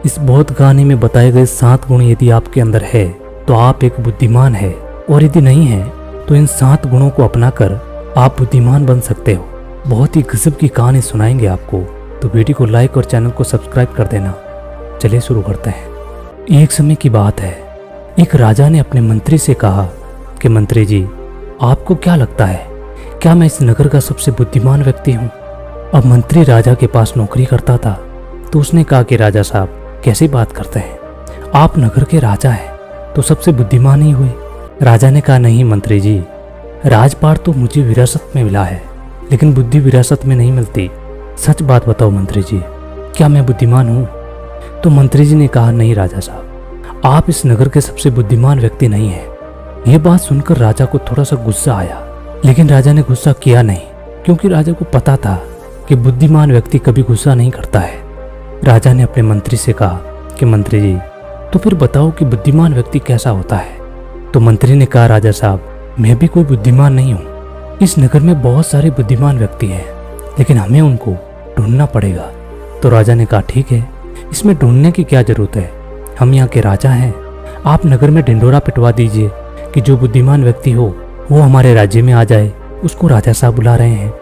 इस बौद्ध कहानी में बताए गए 7 गुण यदि आपके अंदर है तो आप एक बुद्धिमान है, और यदि नहीं है तो इन 7 गुणों को अपनाकर आप बुद्धिमान बन सकते हो। बहुत ही गजब की कहानी सुनाएंगे आपको, तो वीडियो को लाइक और चैनल को सब्सक्राइब कर देना। चलिए शुरू करते हैं। एक समय की बात है, एक राजा ने अपने मंत्री से कहा कि मंत्री जी, आपको क्या लगता है, क्या मैं इस नगर का सबसे बुद्धिमान व्यक्ति हूँ? अब मंत्री राजा के पास नौकरी करता था, तो उसने कहा कि राजा साहब कैसी बात करते हैं, आप नगर के राजा हैं तो सबसे बुद्धिमान ही हुए। राजा ने कहा नहीं मंत्री जी, राजपाट तो मुझे विरासत में मिला है, लेकिन बुद्धि विरासत में नहीं मिलती। सच बात बताओ मंत्री जी, क्या मैं बुद्धिमान हूँ? तो मंत्री जी ने कहा नहीं राजा साहब, आप इस नगर के सबसे बुद्धिमान व्यक्ति नहीं हैं। यह बात सुनकर राजा को थोड़ा सा गुस्सा आया, लेकिन राजा ने गुस्सा किया नहीं, क्योंकि राजा को पता था कि बुद्धिमान व्यक्ति कभी गुस्सा नहीं करता है। राजा ने अपने मंत्री से कहा कि मंत्री जी, तो फिर बताओ कि बुद्धिमान व्यक्ति कैसा होता है? तो मंत्री ने कहा राजा साहब, मैं भी कोई बुद्धिमान नहीं हूँ। इस नगर में बहुत सारे बुद्धिमान व्यक्ति हैं, लेकिन हमें उनको ढूंढना पड़ेगा। तो राजा ने कहा ठीक है, इसमें ढूंढने की क्या जरूरत है, हम यहाँ के राजा हैं। आप नगर में ढिंढोरा पिटवा दीजिए कि जो बुद्धिमान व्यक्ति हो वो हमारे राज्य में आ जाए, उसको राजा साहब बुला रहे हैं।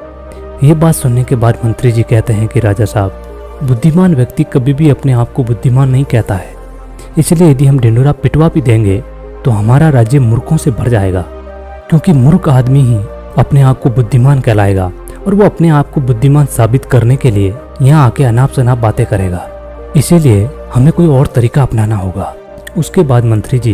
ये बात सुनने के बाद मंत्री जी कहते हैं कि राजा साहब, बुद्धिमान व्यक्ति कभी भी अपने आप को बुद्धिमान नहीं कहता है, इसलिए यदि हम ढिंढोरा पिटवा भी देंगे तो हमारा राज्य मूर्खों से भर जाएगा, क्योंकि मूर्ख आदमी ही अपने आप को बुद्धिमान कहलाएगा, और वो अपने आप को बुद्धिमान साबित करने के लिए यहाँ आके अनाप शनाप बातें करेगा। इसीलिए हमें कोई और तरीका अपनाना होगा। उसके बाद मंत्री जी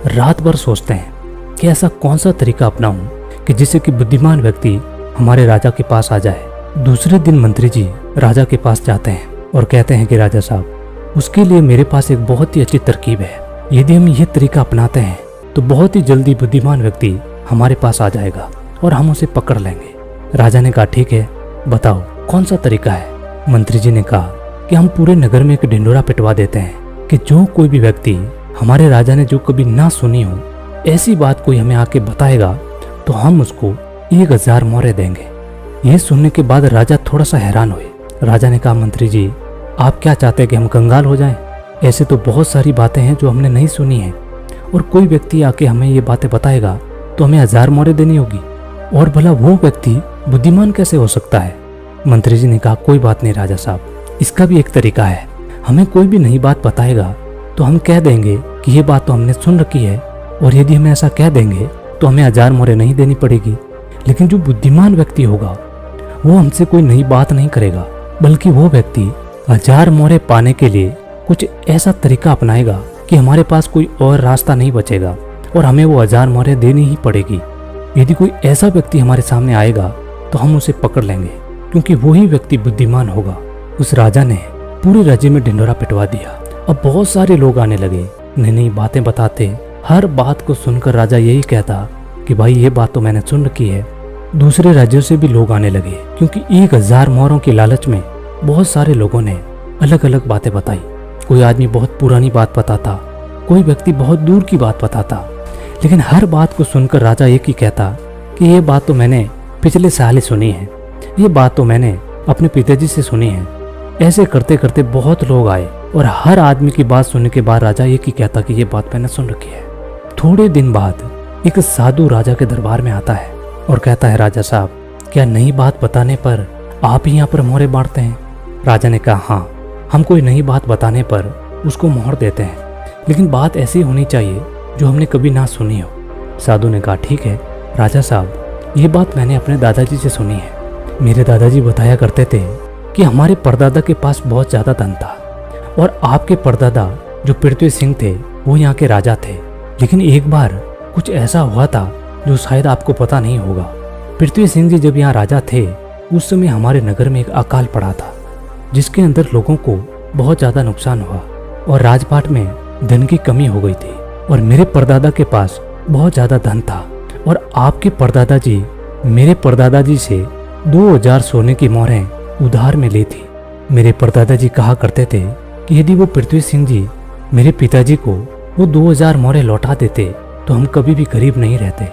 रात भर सोचते हैं कि ऐसा कौन सा तरीका अपनाऊं कि जिससे कि बुद्धिमान व्यक्ति हमारे राजा के पास आ जाए। दूसरे दिन मंत्री जी राजा के पास जाते हैं और कहते हैं कि राजा साहब, उसके लिए मेरे पास एक बहुत ही अच्छी तरकीब है। यदि हम यह तरीका अपनाते हैं तो बहुत ही जल्दी बुद्धिमान व्यक्ति हमारे पास आ जाएगा और हम उसे पकड़ लेंगे। राजा ने कहा ठीक है, बताओ कौन सा तरीका है? मंत्री जी ने कहा कि हम पूरे नगर में एक ढिंढोरा पिटवा देते हैं कि जो कोई भी व्यक्ति हमारे राजा ने जो कभी ना सुनी हो ऐसी बात कोई हमें आके बताएगा तो हम उसको 1000 मोहरे देंगे। यह सुनने के बाद राजा थोड़ा सा हैरान हुए। राजा ने कहा मंत्री जी, आप क्या चाहते हैं कि हम कंगाल हो जाएं? ऐसे तो बहुत सारी बातें हैं जो हमने नहीं सुनी हैं, और कोई व्यक्ति आके हमें ये बातें बताएगा तो हमें 1000 मोहरे देनी होगी, और भला वो व्यक्ति बुद्धिमान कैसे हो सकता है? मंत्री जी ने कहा कोई बात नहीं राजा साहब, इसका भी एक तरीका है। हमें कोई भी नई बात बताएगा तो हम कह देंगे कि ये बात तो हमने सुन रखी है, और यदि हम ऐसा कह देंगे तो हमें 1000 मोहरे नहीं देनी पड़ेगी। लेकिन जो बुद्धिमान व्यक्ति होगा वो हमसे कोई नई बात नहीं करेगा, बल्कि वो व्यक्ति 1000 मोहरे पाने के लिए कुछ ऐसा तरीका अपनाएगा कि हमारे पास कोई और रास्ता नहीं बचेगा और हमें वो 1000 मोहरे देनी ही पड़ेगी। यदि कोई ऐसा व्यक्ति हमारे सामने आएगा तो हम उसे पकड़ लेंगे, क्योंकि वही व्यक्ति बुद्धिमान होगा। उस राजा ने पूरे राज्य में ढिंढोरा पिटवा दिया। अब बहुत सारे लोग आने लगे, नई नई बातें बताते। हर बात को सुनकर राजा यही कहता कि भाई ये बात तो मैंने सुन रखी है। दूसरे राज्यों से भी लोग आने लगे, क्योंकि 1000 मोहरों के लालच में बहुत सारे लोगों ने अलग अलग बातें बताई। कोई आदमी बहुत पुरानी बात बताता, कोई व्यक्ति बहुत दूर की बात बताता, लेकिन हर बात को सुनकर राजा एक ही कहता कि ये बात तो मैंने पिछले साल ही सुनी है, ये बात तो मैंने अपने पिताजी से सुनी है। ऐसे करते करते बहुत लोग आए, और हर आदमी की बात सुनने के बाद राजा एक ही कहता कि ये बात मैंने सुन रखी है। थोड़े दिन बाद एक साधु राजा के दरबार में आता है और कहता है राजा साहब, क्या नई बात बताने पर आप ही यहाँ पर मोहरे बांटते हैं? राजा ने कहा हाँ, हम कोई नई बात बताने पर उसको मोहर देते हैं, लेकिन बात ऐसी होनी चाहिए जो हमने कभी ना सुनी हो। साधु ने कहा ठीक है राजा साहब, ये बात मैंने अपने दादाजी से सुनी है। मेरे दादाजी बताया करते थे कि हमारे परदादा के पास बहुत ज़्यादा धन था, और आपके परदादा जो पृथ्वी सिंह थे वो यहाँ के राजा थे। लेकिन एक बार कुछ ऐसा हुआ था जो शायद आपको पता नहीं होगा। पृथ्वी सिंह जी जब यहाँ राजा थे उस समय हमारे नगर में एक अकाल पड़ा था, जिसके अंदर लोगों को बहुत ज़्यादा नुकसान हुआ और राजपाट में धन की कमी हो गई थी। और मेरे परदादा के पास बहुत ज़्यादा धन था, और आपके परदादा जी मेरे परदादा जी से 2000 सोने की मोहरें उधार में ली थी। मेरे परदादा जी कहा करते थे कि यदि वो पृथ्वी सिंह जी मेरे पिताजी को वो 2000 मोहरें लौटा देते तो हम कभी भी गरीब नहीं रहते।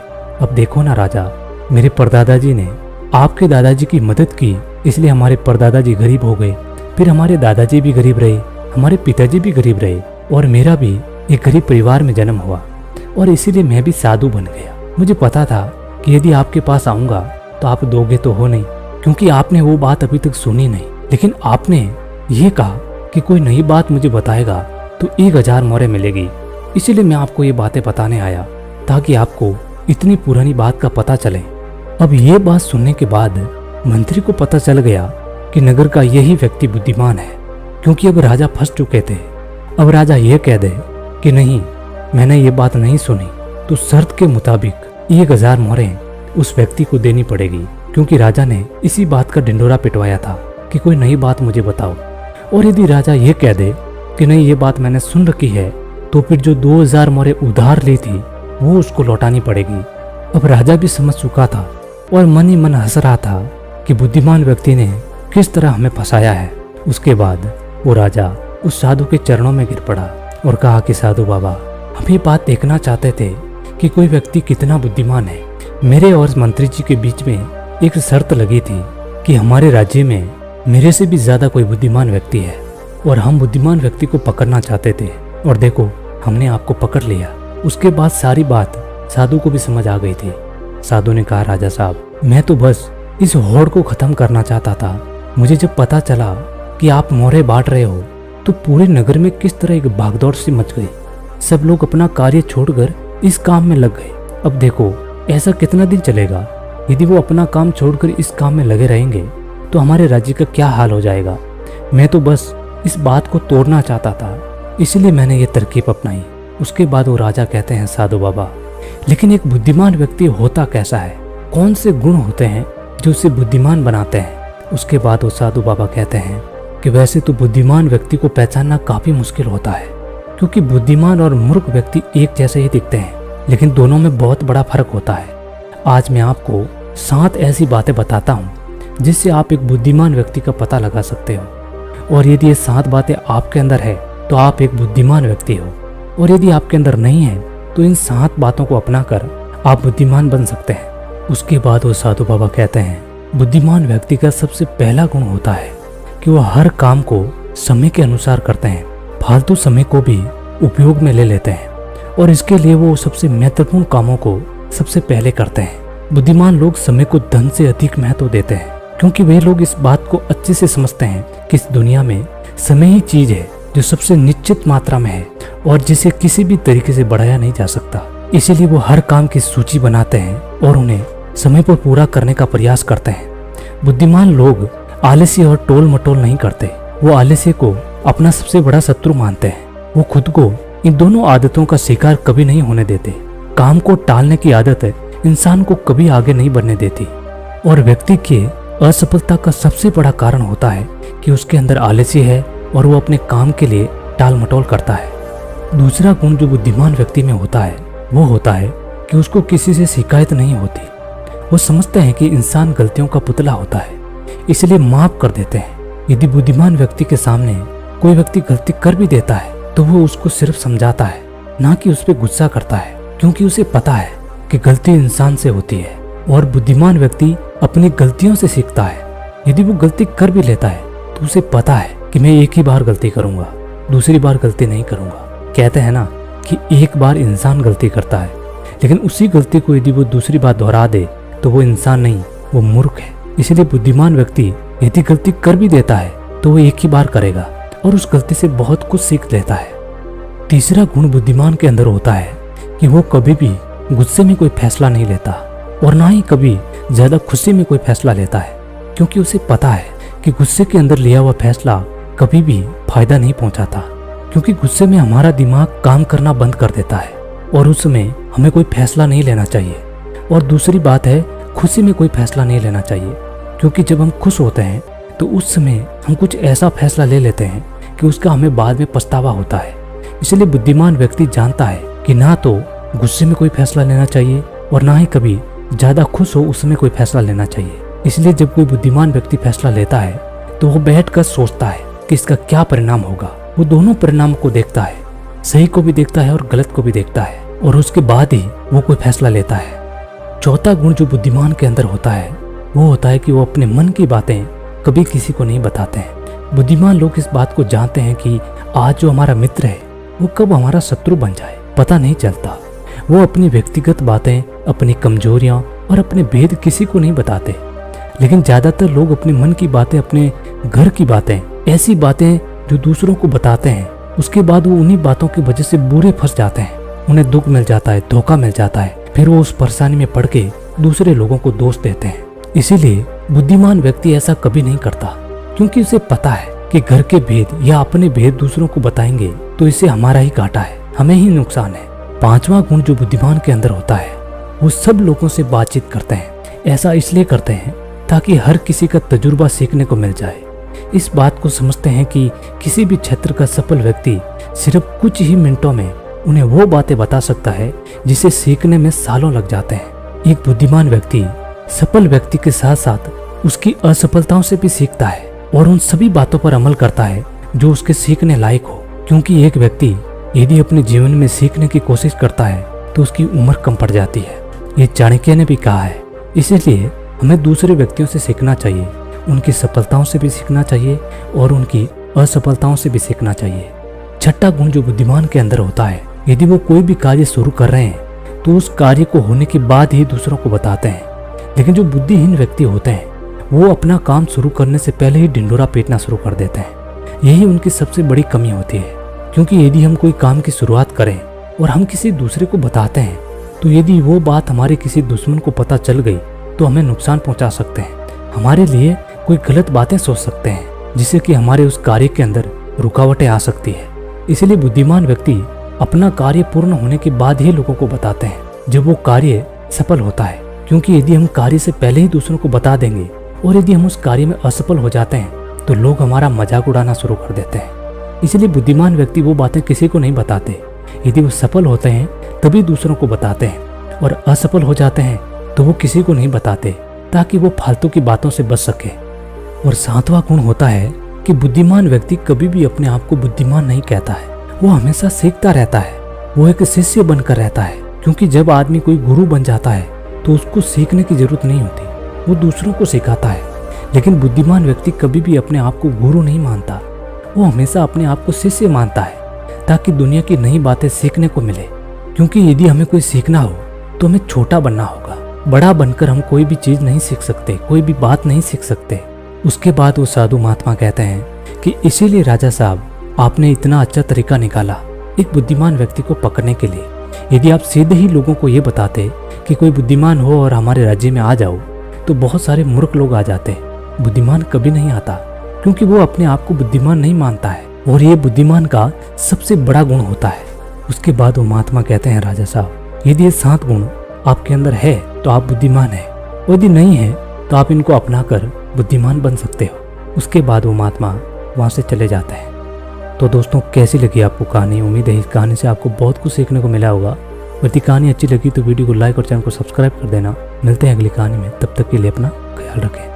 अब देखो ना राजा, मेरे परदादा जी ने आपके दादाजी की मदद की, इसलिए हमारे परदादा जी गरीब हो गए, फिर हमारे दादाजी भी गरीब रहे, हमारे पिताजी भी गरीब रहे और मेरा भी एक गरीब परिवार में जन्म हुआ और इसीलिए मैं भी साधु बन गया। मुझे पता था कि यदि आपके पास आऊंगा तो आप दोगे तो हो नहीं, क्योंकि आपने वो बात अभी तक सुनी नहीं। लेकिन आपने ये कहा कि कोई नई बात मुझे बताएगा तो 1000 मोहरें मिलेगी। इसीलिए मैं आपको ये बातें बताने आया ताकि आपको इतनी पुरानी बात का पता चले। अब ये बात सुनने के बाद मंत्री को पता चल गया कि नगर का यही व्यक्ति बुद्धिमान है, क्योंकि अब राजा फंस चुके थे। अब राजा ये कह दे कि नहीं, मैंने ये बात नहीं सुनी, तो शर्त के मुताबिक 1000 मोहरें उस व्यक्ति को देनी पड़ेगी, क्योंकि राजा ने इसी बात का ढिंढोरा पिटवाया था कि कोई नई बात मुझे बताओ। और यदि राजा ये कह दे कि नहीं, ये बात मैंने सुन रखी है, तो फिर जो 2000 मोहरें उधार ली थी वो उसको लौटानी पड़ेगी। अब राजा भी समझ चुका था और मन ही मन हंस रहा था कि बुद्धिमान व्यक्ति ने किस तरह हमें फंसाया है। उसके बाद वो राजा उस साधु के चरणों में गिर पड़ा और कहा कि साधु बाबा, हम ये बात देखना चाहते थे कि कोई व्यक्ति कितना बुद्धिमान है। मेरे और मंत्री जी के बीच में एक शर्त लगी थी कि हमारे राज्य में मेरे से भी ज्यादा कोई बुद्धिमान व्यक्ति है और हम बुद्धिमान व्यक्ति को पकड़ना चाहते थे, और देखो हमने आपको पकड़ लिया। उसके बाद सारी बात साधु को भी समझ आ गई थी। साधु ने कहा, राजा साहब, मैं तो बस इस होड़ को खत्म करना चाहता था। मुझे जब पता चला कि आप मोहरें बांट रहे हो तो पूरे नगर में किस तरह एक भागदौड़ सी मच गई। सब लोग अपना कार्य छोड़कर इस काम में लग गए। अब देखो ऐसा कितना दिन चलेगा। यदि वो अपना काम छोड़कर इस काम में लगे रहेंगे तो हमारे राज्य का क्या हाल हो जाएगा। मैं तो बस इस बात को तोड़ना चाहता था, इसलिए मैंने ये तरकीब अपनाई। उसके बाद वो राजा कहते हैं, साधु बाबा, लेकिन एक बुद्धिमान व्यक्ति होता कैसा है? कौन से गुण होते हैं जो उसे बुद्धिमान बनाते हैं? उसके बाद वो साधु बाबा कहते हैं कि वैसे तो बुद्धिमान व्यक्ति को पहचानना काफी मुश्किल होता है, क्योंकि बुद्धिमान और मूर्ख व्यक्ति एक जैसे ही दिखते हैं, लेकिन दोनों में बहुत बड़ा फर्क होता है। आज मैं आपको 7 ऐसी बातें बताता हूँ जिससे आप एक बुद्धिमान व्यक्ति का पता लगा सकते हो, और यदि ये 7 बातें आपके अंदर है तो आप एक बुद्धिमान व्यक्ति हो, और यदि आपके अंदर नहीं है तो इन 7 बातों को अपनाकर आप बुद्धिमान बन सकते हैं। उसके बाद वो साधु बाबा कहते हैं, बुद्धिमान व्यक्ति का सबसे पहला गुण होता है कि वह हर काम को समय के अनुसार करते हैं, फालतू समय को भी उपयोग में ले लेते हैं, और इसके लिए वो सबसे महत्वपूर्ण कामों को सबसे पहले करते हैं। बुद्धिमान लोग समय को धन से अधिक महत्व देते हैं, क्योंकि वे लोग इस बात को अच्छे से समझते हैं कि इस दुनिया में समय ही चीज है जो सबसे निश्चित मात्रा में है और जिसे किसी भी तरीके से बढ़ाया नहीं जा सकता। इसीलिए वो हर काम की सूची बनाते हैं और उन्हें समय पर पूरा करने का प्रयास करते हैं। बुद्धिमान लोग आलस्य और टोल मटोल नहीं करते। वो आलस्य को अपना सबसे बड़ा शत्रु मानते हैं। वो खुद को इन दोनों आदतों का शिकार कभी नहीं होने देते। काम को टालने की आदत इंसान को कभी आगे नहीं बढ़ने देती, और व्यक्ति के असफलता का सबसे बड़ा कारण होता है कि उसके अंदर आलस्य है और वो अपने काम के लिए टाल मटोल करता है। दूसरा गुण जो बुद्धिमान व्यक्ति में होता है वो होता है कि उसको किसी से शिकायत नहीं होती। वो समझते हैं कि इंसान गलतियों का पुतला होता है, इसलिए माफ कर देते हैं। यदि बुद्धिमान व्यक्ति के सामने कोई व्यक्ति गलती कर भी देता है तो वो उसको सिर्फ समझाता है, ना कि उस पर गुस्सा करता है, क्योंकि उसे पता है कि गलती इंसान से होती है और बुद्धिमान व्यक्ति अपनी गलतियों से सीखता है। यदि वो गलती कर भी लेता है तो उसे पता है कि मैं एक ही बार गलती करूंगा, दूसरी बार गलती नहीं करूंगा। कहते हैं ना कि एक बार इंसान गलती करता है, लेकिन उसी गलती को यदि वो दूसरी बार दोहरा दे तो वो इंसान नहीं, वो मूर्ख है। इसलिए बुद्धिमान व्यक्ति यदि गलती कर भी देता है तो वो एक ही बार करेगा और उस गलती से बहुत कुछ सीख लेता है। तीसरा गुण बुद्धिमान के अंदर होता है कि वो कभी भी गुस्से में कोई फैसला नहीं लेता और ना ही कभी ज्यादा खुशी में कोई फैसला लेता है, क्योंकि उसे पता है कि गुस्से के अंदर लिया हुआ फैसला कभी भी फायदा नहीं पहुंचाता, क्योंकि गुस्से में हमारा दिमाग काम करना बंद कर देता है और उस समय हमें कोई फैसला नहीं लेना चाहिए। और दूसरी बात है, खुशी में कोई फैसला नहीं लेना चाहिए, क्योंकि जब हम खुश होते हैं तो उस समय हम कुछ ऐसा फैसला ले लेते हैं कि उसका हमें बाद में पछतावा होता है। इसलिए बुद्धिमान व्यक्ति जानता है कि ना तो गुस्से में कोई फैसला लेना चाहिए और ना ही कभी ज्यादा खुश हो उसमें कोई फैसला लेना चाहिए। इसलिए जब कोई बुद्धिमान व्यक्ति फैसला लेता है तो वो बैठकर सोचता है कि इसका क्या परिणाम होगा। वो दोनों परिणामों को देखता है, सही को भी देखता है और गलत को भी देखता है, और उसके बाद ही वो कोई फैसला लेता है। चौथा गुण जो बुद्धिमान के अंदर होता है वो होता है कि वो अपने मन की बातें कभी किसी को नहीं बताते हैं। बुद्धिमान लोग इस बात को जानते हैं कि आज जो हमारा मित्र है वो कब हमारा शत्रु बन जाए पता नहीं चलता। वो अपनी व्यक्तिगत बातें, अपनी कमजोरियां और अपने भेद किसी को नहीं बताते, लेकिन ज्यादातर लोग अपने मन की बातें, अपने घर की बातें, ऐसी बातें जो दूसरों को बताते हैं, उसके बाद वो उन्हीं बातों की वजह से बुरे फंस जाते हैं। उन्हें दुख मिल जाता है, धोखा मिल जाता है, फिर वो उस परेशानी में पड़ के दूसरे लोगों को दोष देते हैं। इसीलिए बुद्धिमान व्यक्ति ऐसा कभी नहीं करता, क्योंकि उसे पता है कि घर के भेद या अपने भेद दूसरों को बताएंगे तो इससे हमारा ही घाटा है, हमें ही नुकसान है। पांचवा गुण जो बुद्धिमान के अंदर होता है, वो सब लोगों से बातचीत करते हैं। ऐसा इसलिए करते हैं ताकि हर किसी का तजुर्बा सीखने को मिल जाए। इस बात को समझते हैं कि किसी भी क्षेत्र का सफल व्यक्ति सिर्फ कुछ ही मिनटों में उन्हें वो बातें बता सकता है जिसे सीखने में सालों लग जाते हैं। एक बुद्धिमान व्यक्ति सफल व्यक्ति के साथ साथ उसकी असफलताओं से भी सीखता है और उन सभी बातों पर अमल करता है जो उसके सीखने लायक हो, क्योंकि एक व्यक्ति यदि अपने जीवन में सीखने की कोशिश करता है तो उसकी उम्र कम पड़ जाती है। ये चाणक्य ने भी कहा है। इसीलिए हमें दूसरे व्यक्तियों से सीखना चाहिए, उनकी सफलताओं से भी सीखना चाहिए और उनकी असफलताओं से भी सीखना चाहिए। छठा गुण जो बुद्धिमान के अंदर होता है, यदि वो कोई भी कार्य शुरू कर रहे हैं तो उस कार्य को होने के बाद ही दूसरों को बताते हैं। लेकिन जो बुद्धिहीन व्यक्ति होते हैं वो अपना काम शुरू करने से पहले ही ढिंढोरा पीटना शुरू कर देते हैं। यही उनकी सबसे बड़ी कमी होती है, क्योंकि यदि हम कोई काम की शुरुआत करें और हम किसी दूसरे को बताते हैं तो यदि वो बात हमारे किसी दुश्मन को पता चल गई तो हमें नुकसान पहुंचा सकते हैं। हमारे लिए कोई गलत बातें सोच सकते हैं जिससे कि हमारे उस कार्य के अंदर रुकावटें आ सकती है। इसलिए बुद्धिमान व्यक्ति अपना कार्य पूर्ण होने के बाद ही लोगों को बताते हैं जब वो कार्य सफल होता है, क्योंकि यदि हम कार्य से पहले ही दूसरों को बता देंगे और यदि हम उस कार्य में असफल हो जाते हैं तो लोग हमारा मजाक उड़ाना शुरू कर देते हैं। इसलिए बुद्धिमान व्यक्ति वो बातें किसी को नहीं बताते। यदि वो सफल होते हैं तभी दूसरों को बताते हैं और असफल हो जाते हैं तो वो किसी को नहीं बताते, ताकि वो फालतू की बातों से बच सके। और सातवां गुण होता है कि बुद्धिमान व्यक्ति कभी भी अपने आप को बुद्धिमान नहीं कहता है, वो हमेशा सीखता रहता है। वो एक शिष्य बनकर रहता है, क्योंकि जब आदमी कोई गुरु बन जाता है तो उसको सीखने की जरूरत नहीं होती, वो दूसरों को सिखाता है। लेकिन बुद्धिमान व्यक्ति कभी भी अपने आप को गुरु नहीं मानता, वो हमेशा अपने आप को शिष्य मानता है, ताकि दुनिया की नई बातें सीखने को मिले। क्योंकि यदि हमें कोई सीखना हो तो हमें छोटा बनना होगा। बड़ा बनकर हम कोई भी चीज नहीं सीख सकते, कोई भी बात नहीं सीख सकते। उसके बाद वो साधु महात्मा कहते हैं कि इसीलिए राजा साहब आपने इतना अच्छा तरीका निकाला एक बुद्धिमान व्यक्ति को पकड़ने के लिए। यदि आप सीधे ही लोगों को ये बताते कि कोई बुद्धिमान हो और हमारे राज्य में आ जाओ तो बहुत सारे मूर्ख लोग आ जाते। बुद्धिमान कभी नहीं आता, क्योंकि वो अपने आप को बुद्धिमान नहीं मानता है, और ये बुद्धिमान का सबसे बड़ा गुण होता है। उसके बाद वो महात्मा कहते हैं राजा साहब यदि ये 7 गुण आपके अंदर है तो आप बुद्धिमान है, और यदि नहीं है तो आप इनको अपनाकर बुद्धिमान बन सकते हो। उसके बाद वो महात्मा वहाँ से चले जाते हैं। तो दोस्तों, कैसी लगी आपको कहानी? उम्मीद है इस कहानी से आपको बहुत कुछ सीखने को मिला होगा। यदि कहानी अच्छी लगी तो वीडियो को लाइक और चैनल को सब्सक्राइब कर देना। मिलते हैं अगली कहानी में, तब तक के लिए अपना ख्याल रखें।